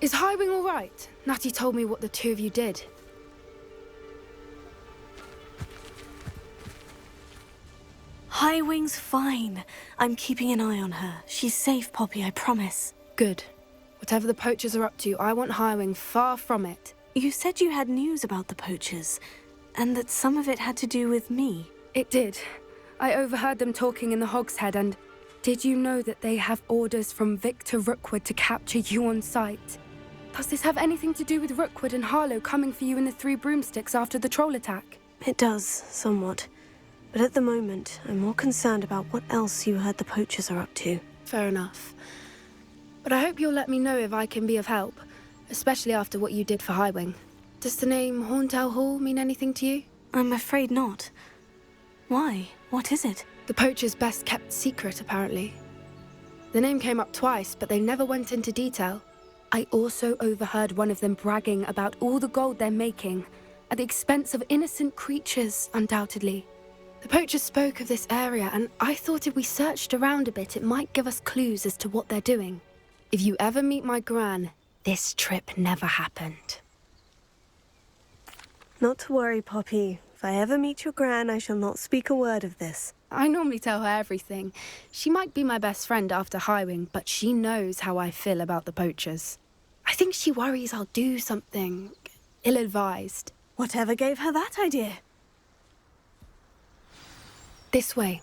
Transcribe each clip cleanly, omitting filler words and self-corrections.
Is Highwing all right? Natty told me what the two of you did. Highwing's fine. I'm keeping an eye on her. She's safe, Poppy, I promise. Good. Whatever the poachers are up to, I want Highwing far from it. You said you had news about the poachers, and that some of it had to do with me. It did. I overheard them talking in the Hogshead, and did you know that they have orders from Victor Rookwood to capture you on sight? Does this have anything to do with Rookwood and Harlow coming for you in the Three Broomsticks after the troll attack? It does, somewhat. But at the moment, I'm more concerned about what else you heard the poachers are up to. Fair enough. But I hope you'll let me know if I can be of help, especially after what you did for Highwing. Does the name Horntail Hall mean anything to you? I'm afraid not. Why? What is it? The poachers' best kept secret, apparently. The name came up twice, but they never went into detail. I also overheard one of them bragging about all the gold they're making, at the expense of innocent creatures, undoubtedly. The poachers spoke of this area, and I thought if we searched around a bit, it might give us clues as to what they're doing. If you ever meet my gran, this trip never happened. Not to worry, Poppy. If I ever meet your gran, I shall not speak a word of this. I normally tell her everything. She might be my best friend after Highwing, but she knows how I feel about the poachers. I think she worries I'll do something ill-advised. Whatever gave her that idea? This way.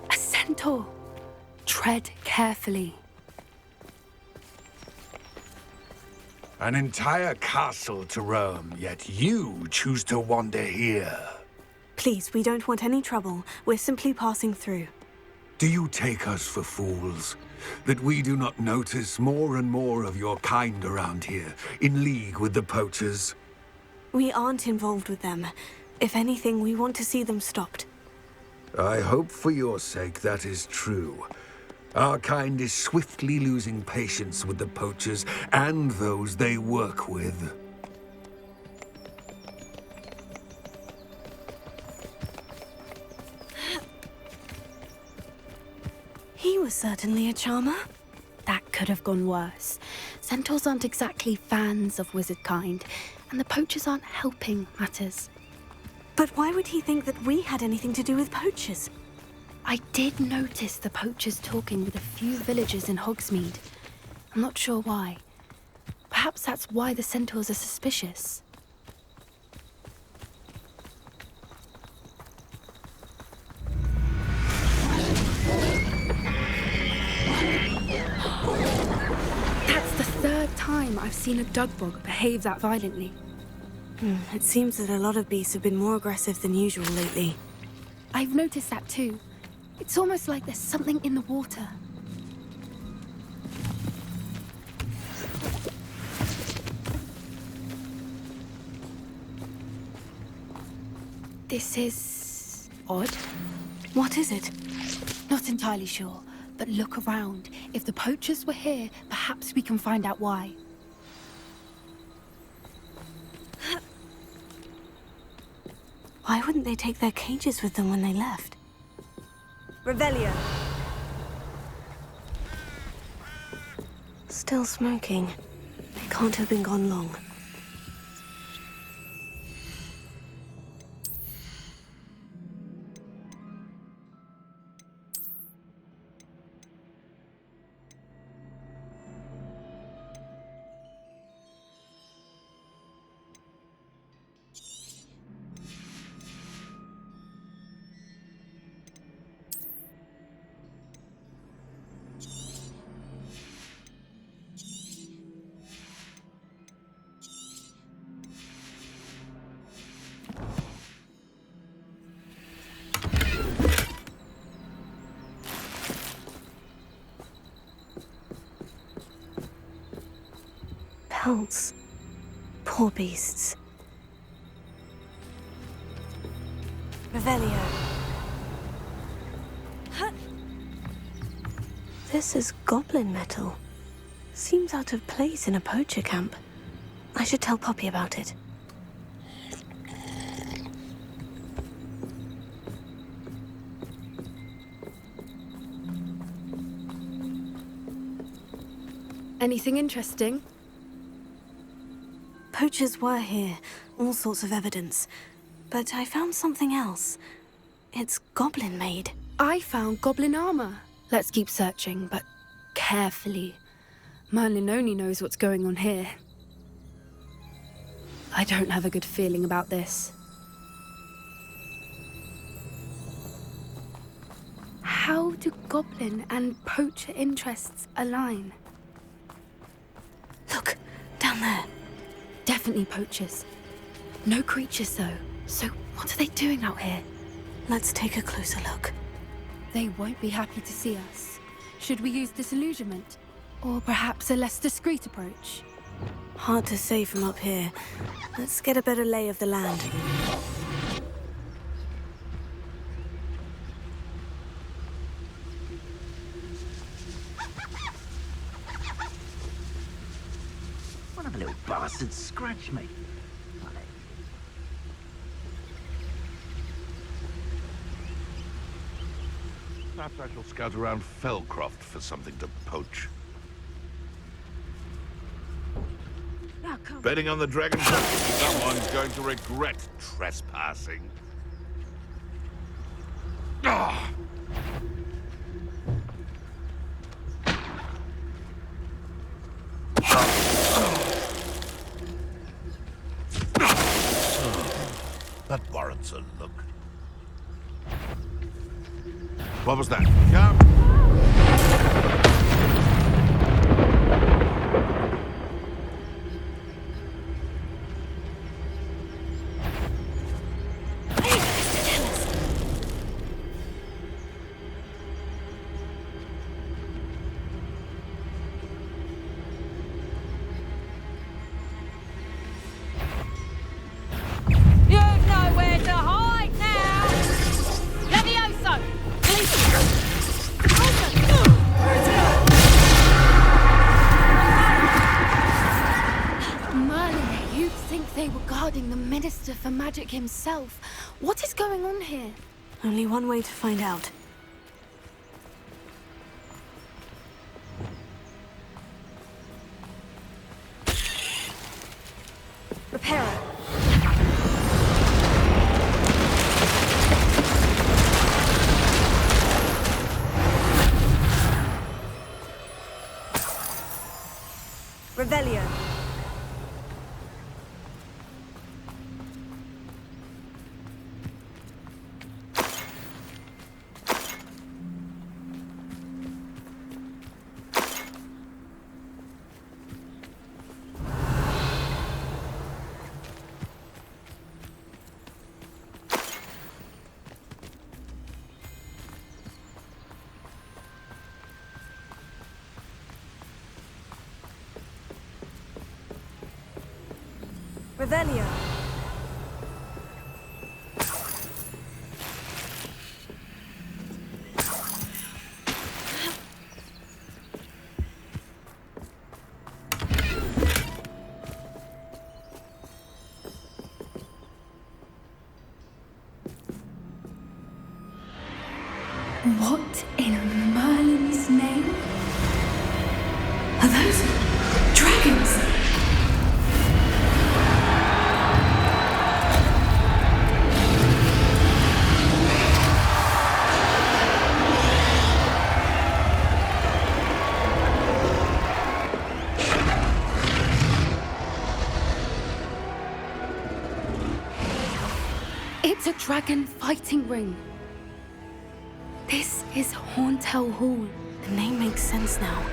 A centaur. Tread carefully. An entire castle to roam, yet you choose to wander here. Please, we don't want any trouble. We're simply passing through. Do you take us for fools? That we do not notice more and more of your kind around here, in league with the poachers? We aren't involved with them. If anything, we want to see them stopped. I hope for your sake that is true. Our kind is swiftly losing patience with the poachers and those they work with. He was certainly a charmer. That could have gone worse. Centaurs aren't exactly fans of wizard kind, and the poachers aren't helping matters. But why would he think that we had anything to do with poachers? I did notice the poachers talking with a few villagers in Hogsmeade. I'm not sure why. Perhaps that's why the centaurs are suspicious. That's the third time I've seen a dugbog behave that violently. It seems that a lot of beasts have been more aggressive than usual lately. I've noticed that too. It's almost like there's something in the water. This is odd. What is it? Not entirely sure, but look around. If the poachers were here, perhaps we can find out why. Why wouldn't they take their cages with them when they left? Revelio. Still smoking. They can't have been gone long. Pelts. Poor beasts. Revelio. This is goblin metal. Seems out of place in a poacher camp. I should tell Poppy about it. Anything interesting? Poachers were here, all sorts of evidence. But I found something else. It's goblin-made. I found goblin armor. Let's keep searching, but carefully. Merlin only knows what's going on here. I don't have a good feeling about this. How do goblin and poacher interests align? Look, down there. Definitely poachers. No creatures, though. So what are they doing out here? Let's take a closer look. They won't be happy to see us. Should we use disillusionment? Or perhaps a less discreet approach? Hard to say from up here. Let's get a better lay of the land. One of the little bastards scratched me. Perhaps I shall scout around Fellcroft for something to poach. Now come. Betting on the dragon poach, someone's going to regret trespassing. Ah! That warrants a look. What was that? Come! You've nowhere to hide now! Levioso! Merlin, you'd think they were guarding the Minister for Magic himself. What is going on here? Only one way to find out. Reparo. Revelio. Revelio. What in Merlin's name? Are those dragons? It's a dragon fighting ring. This is Hauntel Hall. The name makes sense now.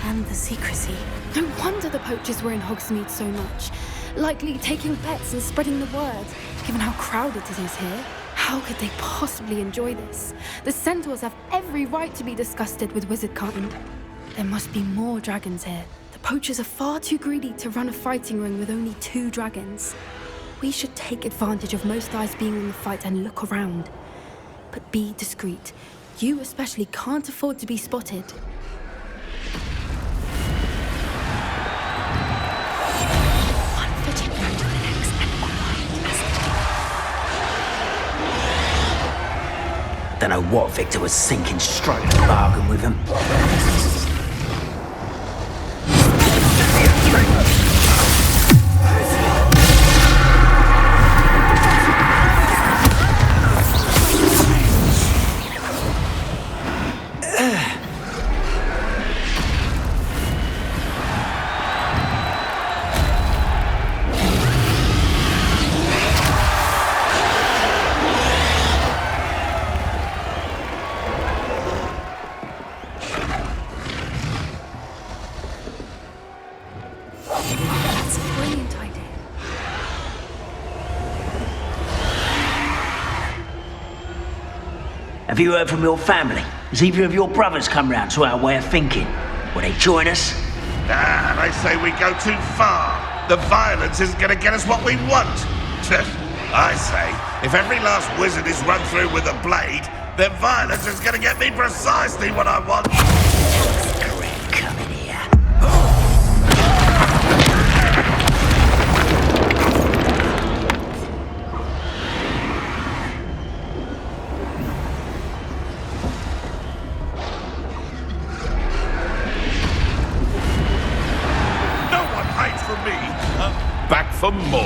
And the secrecy. No wonder the poachers were in Hogsmeade so much. Likely taking bets and spreading the word. Given how crowded it is here, how could they possibly enjoy this? The centaurs have every right to be disgusted with wizard kind. There must be more dragons here. The poachers are far too greedy to run a fighting ring with only 2 dragons. We should take advantage of most eyes being in the fight and look around. But be discreet. You especially can't afford to be spotted. One foot in front of the next and quiet as Don't know what Victor was thinking, striking a bargain with him. That's a brilliant idea. Have you heard from your family? Has either of your brothers come round to our way of thinking? Will they join us? They say we go too far. The violence isn't going to get us what we want. I say, if every last wizard is run through with a blade, then violence is going to get me precisely what I want. Correct, come in here. No one hides from me. Back for more.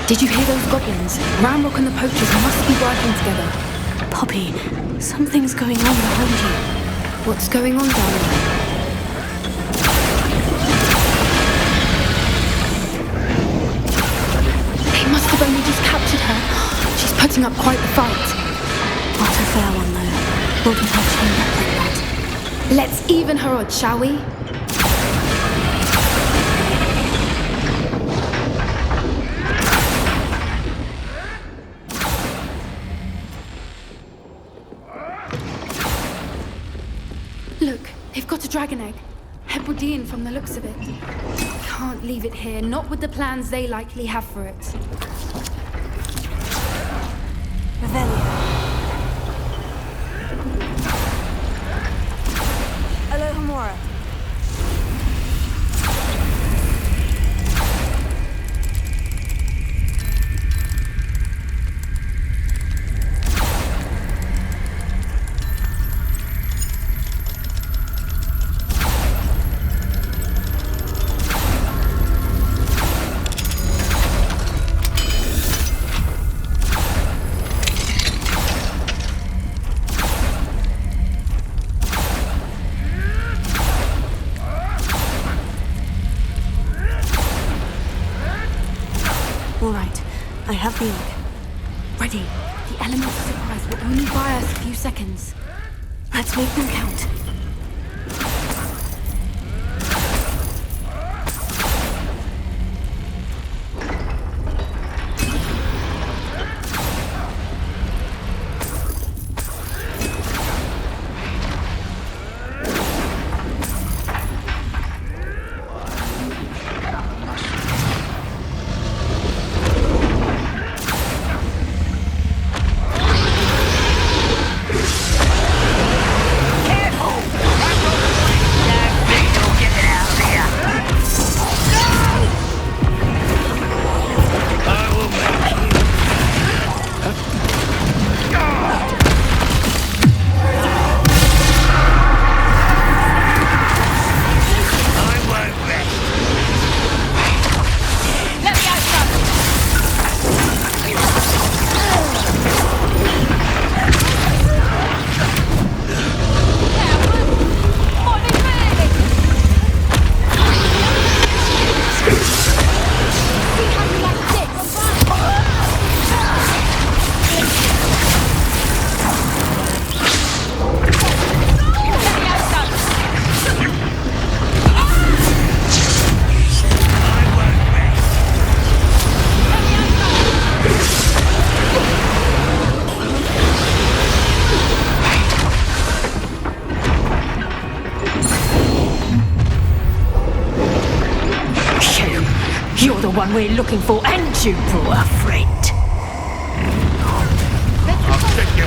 Did you hear those goblins? Ramrock and the poachers must be working together. Poppy, something's going on behind you. What's going on, darling? They must have only just captured her. She's putting up quite the fight. Not a fair one, though. Not with her chained up like that. Let's even her odds, shall we? Look, they've got a dragon egg. Hebridean from the looks of it. Can't leave it here, not with the plans they likely have for it. Revelio. Alohomora. All right, I have the egg. Ready. The element of surprise will only buy us a few seconds. Let's make them count. You're the one we're looking for, and you brought a friend. I'll take you.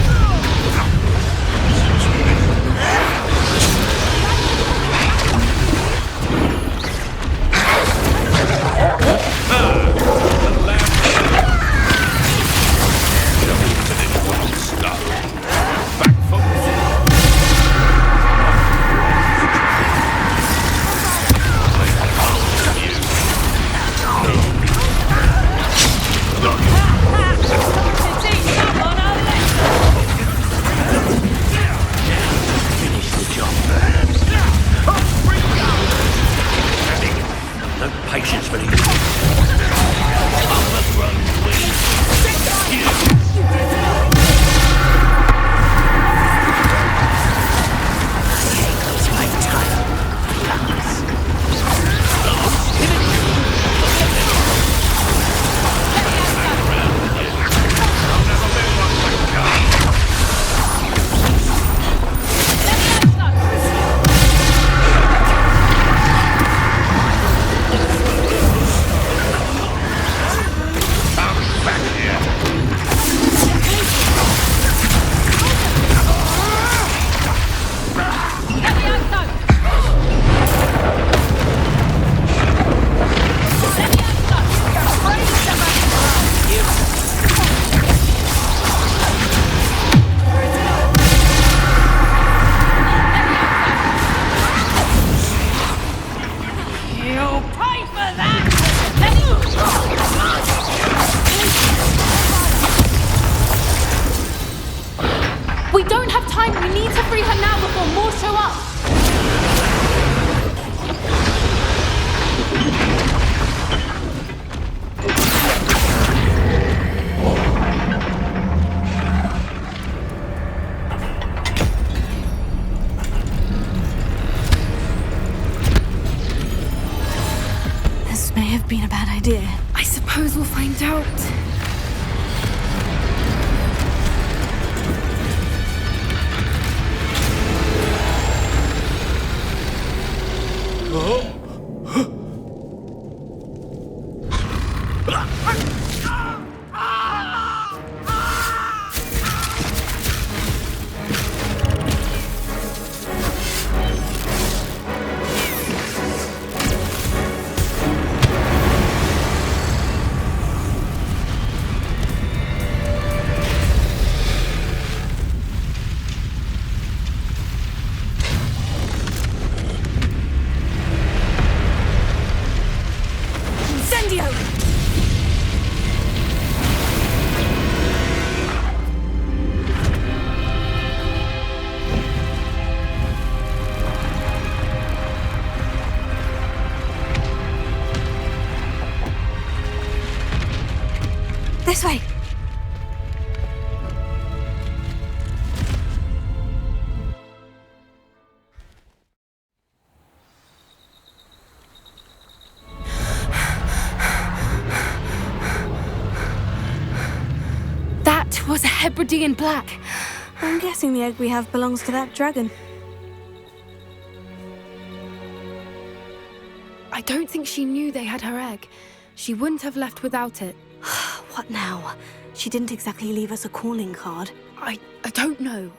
Been a bad idea. I suppose we'll find out. This way. That was a Hebridean black. I'm guessing the egg we have belongs to that dragon. I don't think she knew they had her egg. She wouldn't have left without it. What now? She didn't exactly leave us a calling card. I don't know.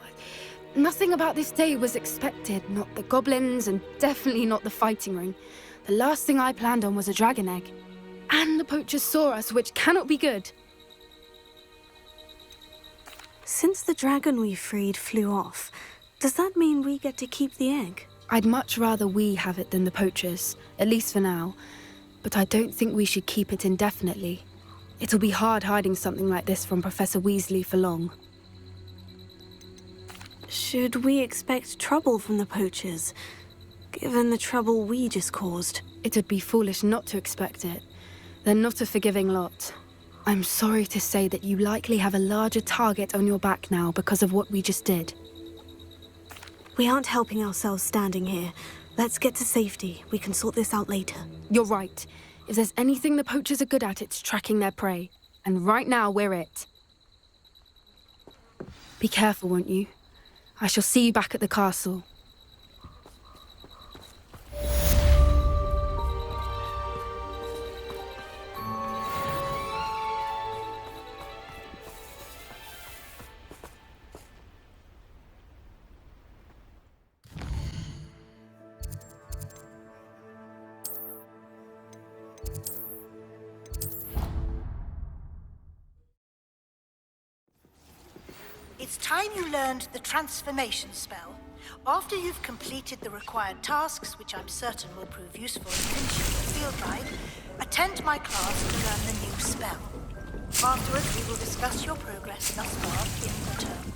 Nothing about this day was expected. Not the goblins, and definitely not the fighting ring. The last thing I planned on was a dragon egg. And the poachers saw us, which cannot be good. Since the dragon we freed flew off, does that mean we get to keep the egg? I'd much rather we have it than the poachers, at least for now. But I don't think we should keep it indefinitely. It'll be hard hiding something like this from Professor Weasley for long. Should we expect trouble from the poachers, given the trouble we just caused? It'd be foolish not to expect it. They're not a forgiving lot. I'm sorry to say that you likely have a larger target on your back now because of what we just did. We aren't helping ourselves standing here. Let's get to safety. We can sort this out later. You're right. If there's anything the poachers are good at, it's tracking their prey. And right now, we're it. Be careful, won't you? I shall see you back at the castle. It's time you learned the transformation spell. After you've completed the required tasks, which I'm certain will prove useful in finishing the field guide, attend my class to learn the new spell. Afterwards, we will discuss your progress thus far in the term.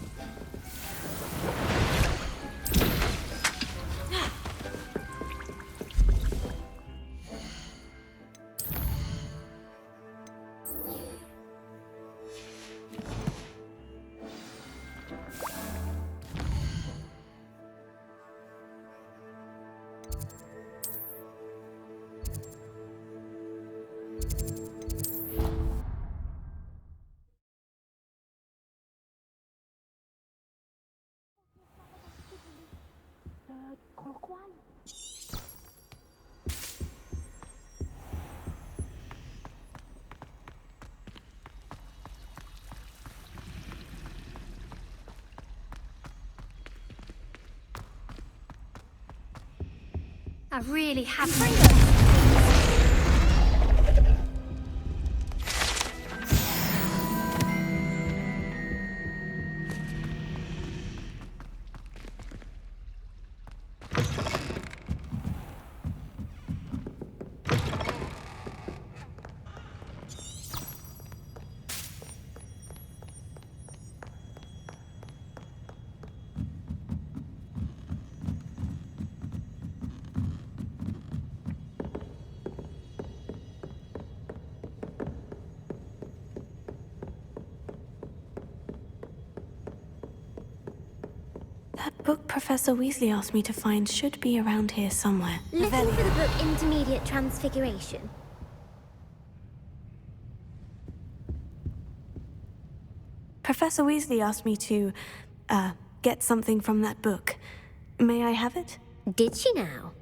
I really have. That book Professor Weasley asked me to find should be around here somewhere. Looking for the book Intermediate Transfiguration. Professor Weasley asked me to, get something from that book. May I have it? Did she now?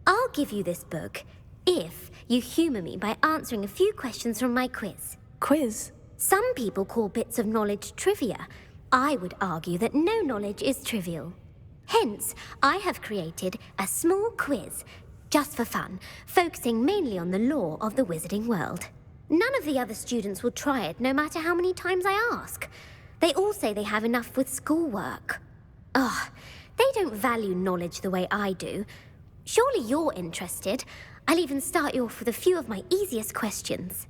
I'll give you this book if you humour me by answering a few questions from my quiz. Quiz? Some people call bits of knowledge trivia. I would argue that no knowledge is trivial. Hence, I have created a small quiz, just for fun, focusing mainly on the lore of the wizarding world. None of the other students will try it, no matter how many times I ask. They all say they have enough with schoolwork. Ugh, they don't value knowledge the way I do. Surely you're interested. I'll even start you off with a few of my easiest questions.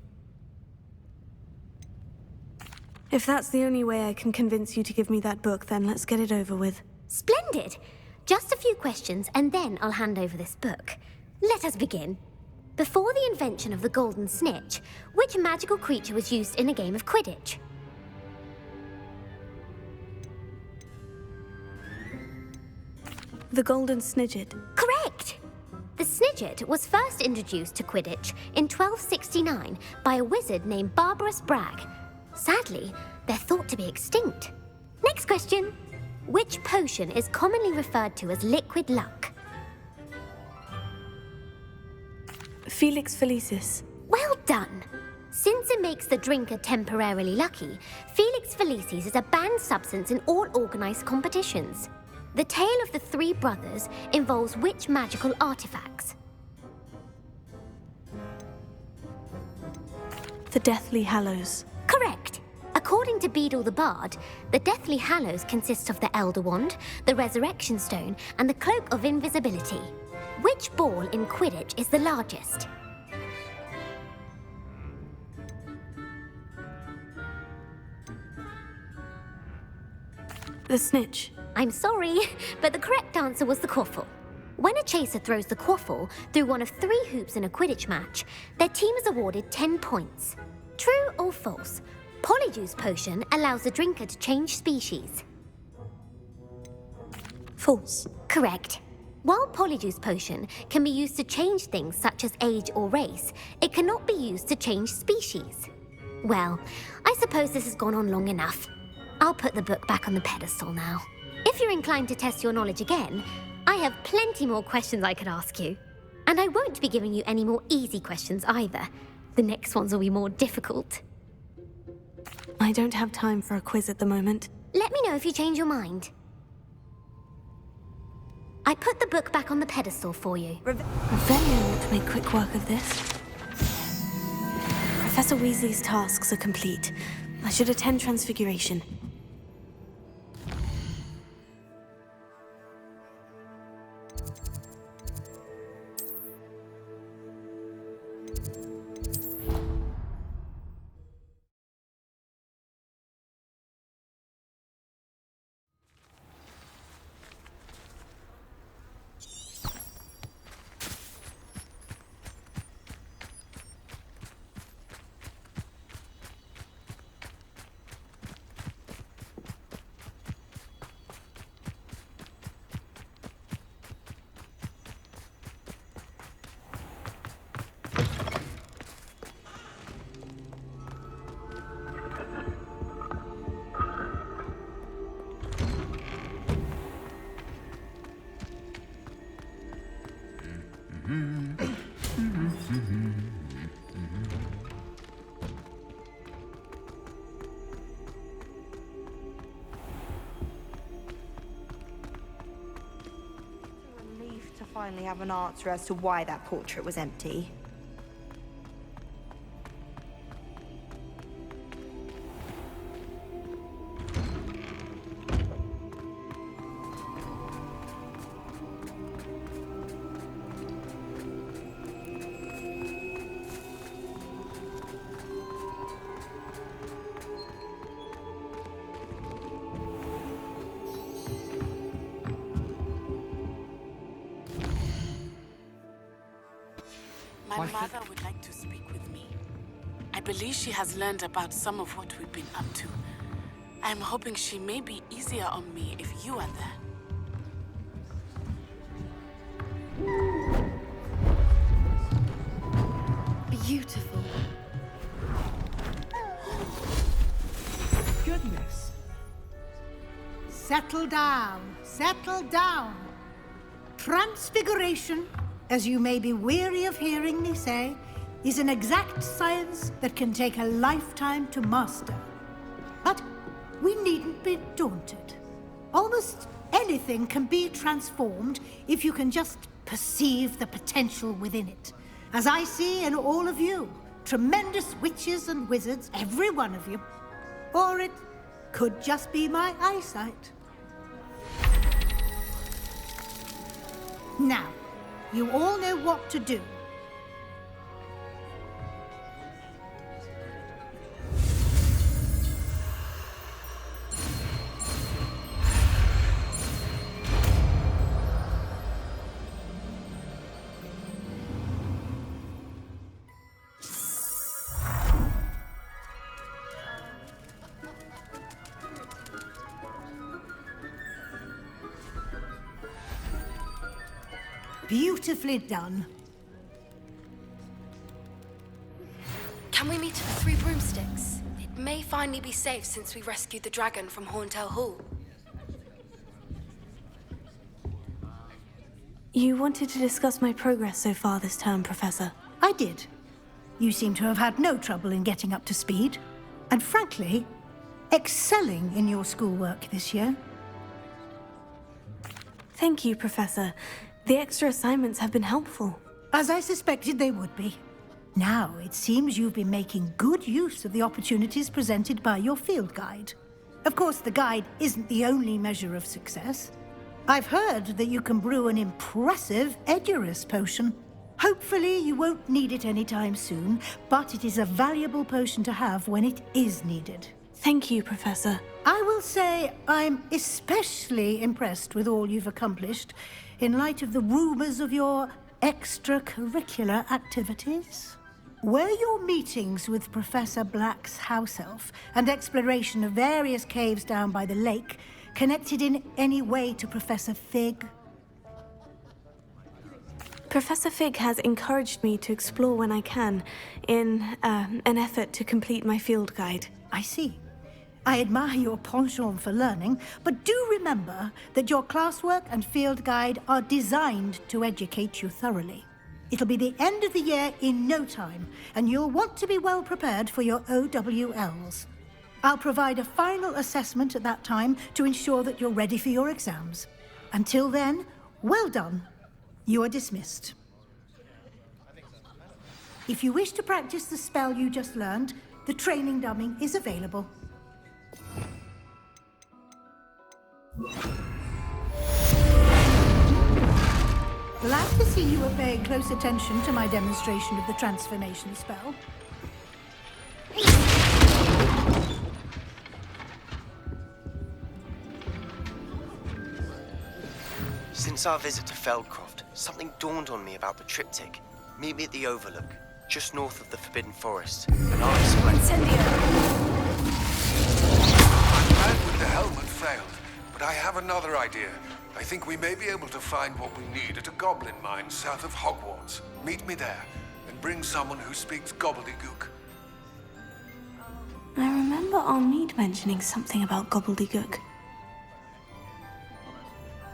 If that's the only way I can convince you to give me that book, then let's get it over with. Splendid! Just a few questions, and then I'll hand over this book. Let us begin. Before the invention of the golden snitch, which magical creature was used in a game of Quidditch? The golden snidget. Correct! The snidget was first introduced to Quidditch in 1269 by a wizard named Barbarous Bragg. Sadly, they're thought to be extinct. Next question. Which potion is commonly referred to as liquid luck? Felix Felicis. Well done! Since it makes the drinker temporarily lucky, Felix Felicis is a banned substance in all organised competitions. The tale of the three brothers involves which magical artifacts? The Deathly Hallows. Correct! According to Beedle the Bard, the Deathly Hallows consist of the Elder Wand, the Resurrection Stone, and the Cloak of Invisibility. Which ball in Quidditch is the largest? The snitch. I'm sorry, but the correct answer was the quaffle. When a chaser throws the quaffle through one of 3 hoops in a Quidditch match, their team is awarded 10 points. True or false? Polyjuice Potion allows the drinker to change species. False. Correct. While Polyjuice Potion can be used to change things such as age or race, it cannot be used to change species. Well, I suppose this has gone on long enough. I'll put the book back on the pedestal now. If you're inclined to test your knowledge again, I have plenty more questions I could ask you. And I won't be giving you any more easy questions either. The next ones will be more difficult. I don't have time for a quiz at the moment. Let me know if you change your mind. I put the book back on the pedestal for you. Revelio won't make quick work of this. Professor Weasley's tasks are complete. I should attend Transfiguration. Finally have an answer as to why that portrait was empty. My mother would like to speak with me. I believe she has learned about some of what we've been up to. I'm hoping she may be easier on me if you are there. Beautiful. Goodness. Settle down. Settle down. Transfiguration, as you may be weary of hearing me say, is an exact science that can take a lifetime to master. But we needn't be daunted. Almost anything can be transformed if you can just perceive the potential within it. As I see in all of you, tremendous witches and wizards, every one of you. Or it could just be my eyesight. Now, you all know what to do. Beautifully done. Can we meet at the Three Broomsticks? It may finally be safe since we rescued the dragon from Horntail Hall. You wanted to discuss my progress so far this term, Professor. I did. You seem to have had no trouble in getting up to speed. And frankly, excelling in your schoolwork this year. Thank you, Professor. The extra assignments have been helpful. As I suspected they would be. Now, it seems you've been making good use of the opportunities presented by your field guide. Of course, the guide isn't the only measure of success. I've heard that you can brew an impressive Edurus potion. Hopefully, you won't need it anytime soon, but it is a valuable potion to have when it is needed. Thank you, Professor. I will say I'm especially impressed with all you've accomplished in light of the rumors of your extracurricular activities. Were your meetings with Professor Black's house elf and exploration of various caves down by the lake connected in any way to Professor Fig? Professor Fig has encouraged me to explore when I can, in an effort to complete my field guide. I see. I admire your penchant for learning, but do remember that your classwork and field guide are designed to educate you thoroughly. It'll be the end of the year in no time, and you'll want to be well prepared for your OWLs. I'll provide a final assessment at that time to ensure that you're ready for your exams. Until then, well done. You are dismissed. If you wish to practice the spell you just learned, the training dummy is available. Glad to see you are paying close attention to my demonstration of the transformation spell. Since our visit to Feldcroft, something dawned on me about the triptych. Meet me at the Overlook, just north of the Forbidden Forest, and I'll explain. My plan with the helmet failed, but I have another idea. I think we may be able to find what we need at a goblin mine south of Hogwarts. Meet me there, and bring someone who speaks gobbledygook. I remember Armide mentioning something about gobbledygook.